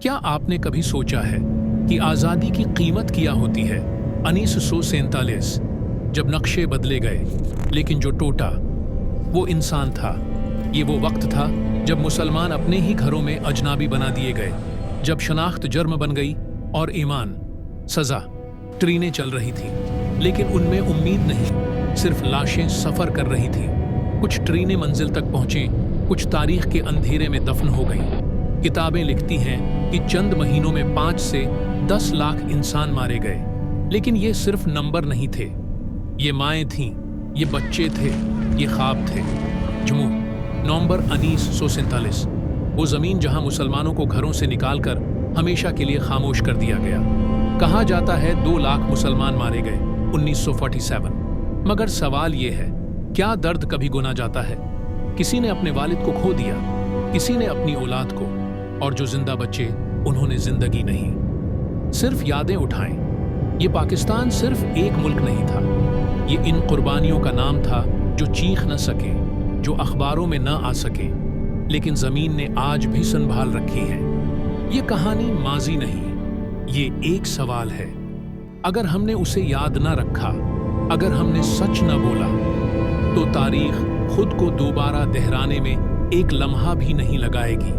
क्या आपने कभी सोचा है कि आज़ादी की कीमत क्या होती है? 1947 जब नक्शे बदले गए, लेकिन जो टूटा वो इंसान था। ये वो वक्त था जब मुसलमान अपने ही घरों में अजनाबी बना दिए गए, जब शनाख्त जर्म बन गई और ईमान सजा। ट्रेनें चल रही थी, लेकिन उनमें उम्मीद नहीं, सिर्फ लाशें सफ़र कर रही थी। कुछ ट्रेनें मंजिल तक पहुंची, कुछ तारीख के अंधेरे में दफन हो गई। किताबें लिखती हैं कि चंद महीनों में 5 से 10 लाख इंसान मारे गए, लेकिन ये सिर्फ नंबर नहीं थे। ये माएँ थीं, ये बच्चे थे, ये ख्वाब थे। जम्मू, नवंबर 1947, वो ज़मीन जहां मुसलमानों को घरों से निकालकर हमेशा के लिए खामोश कर दिया गया। कहा जाता है 2 लाख मुसलमान मारे गए 1947। मगर सवाल ये है, क्या दर्द कभी गुना जाता है? किसी ने अपने वालिद को खो दिया, किसी ने अपनी औलाद को, और जो जिंदा बचे उन्होंने जिंदगी नहीं, सिर्फ यादें उठाएं। ये पाकिस्तान सिर्फ एक मुल्क नहीं था, ये इन कुर्बानियों का नाम था जो चीख न सके, जो अखबारों में न आ सके, लेकिन जमीन ने आज भी संभाल रखी है। ये कहानी माजी नहीं, ये एक सवाल है। अगर हमने उसे याद न रखा, अगर हमने सच न बोला, तो तारीख खुद को दोबारा दोहराने में एक लम्हा भी नहीं लगाएगी।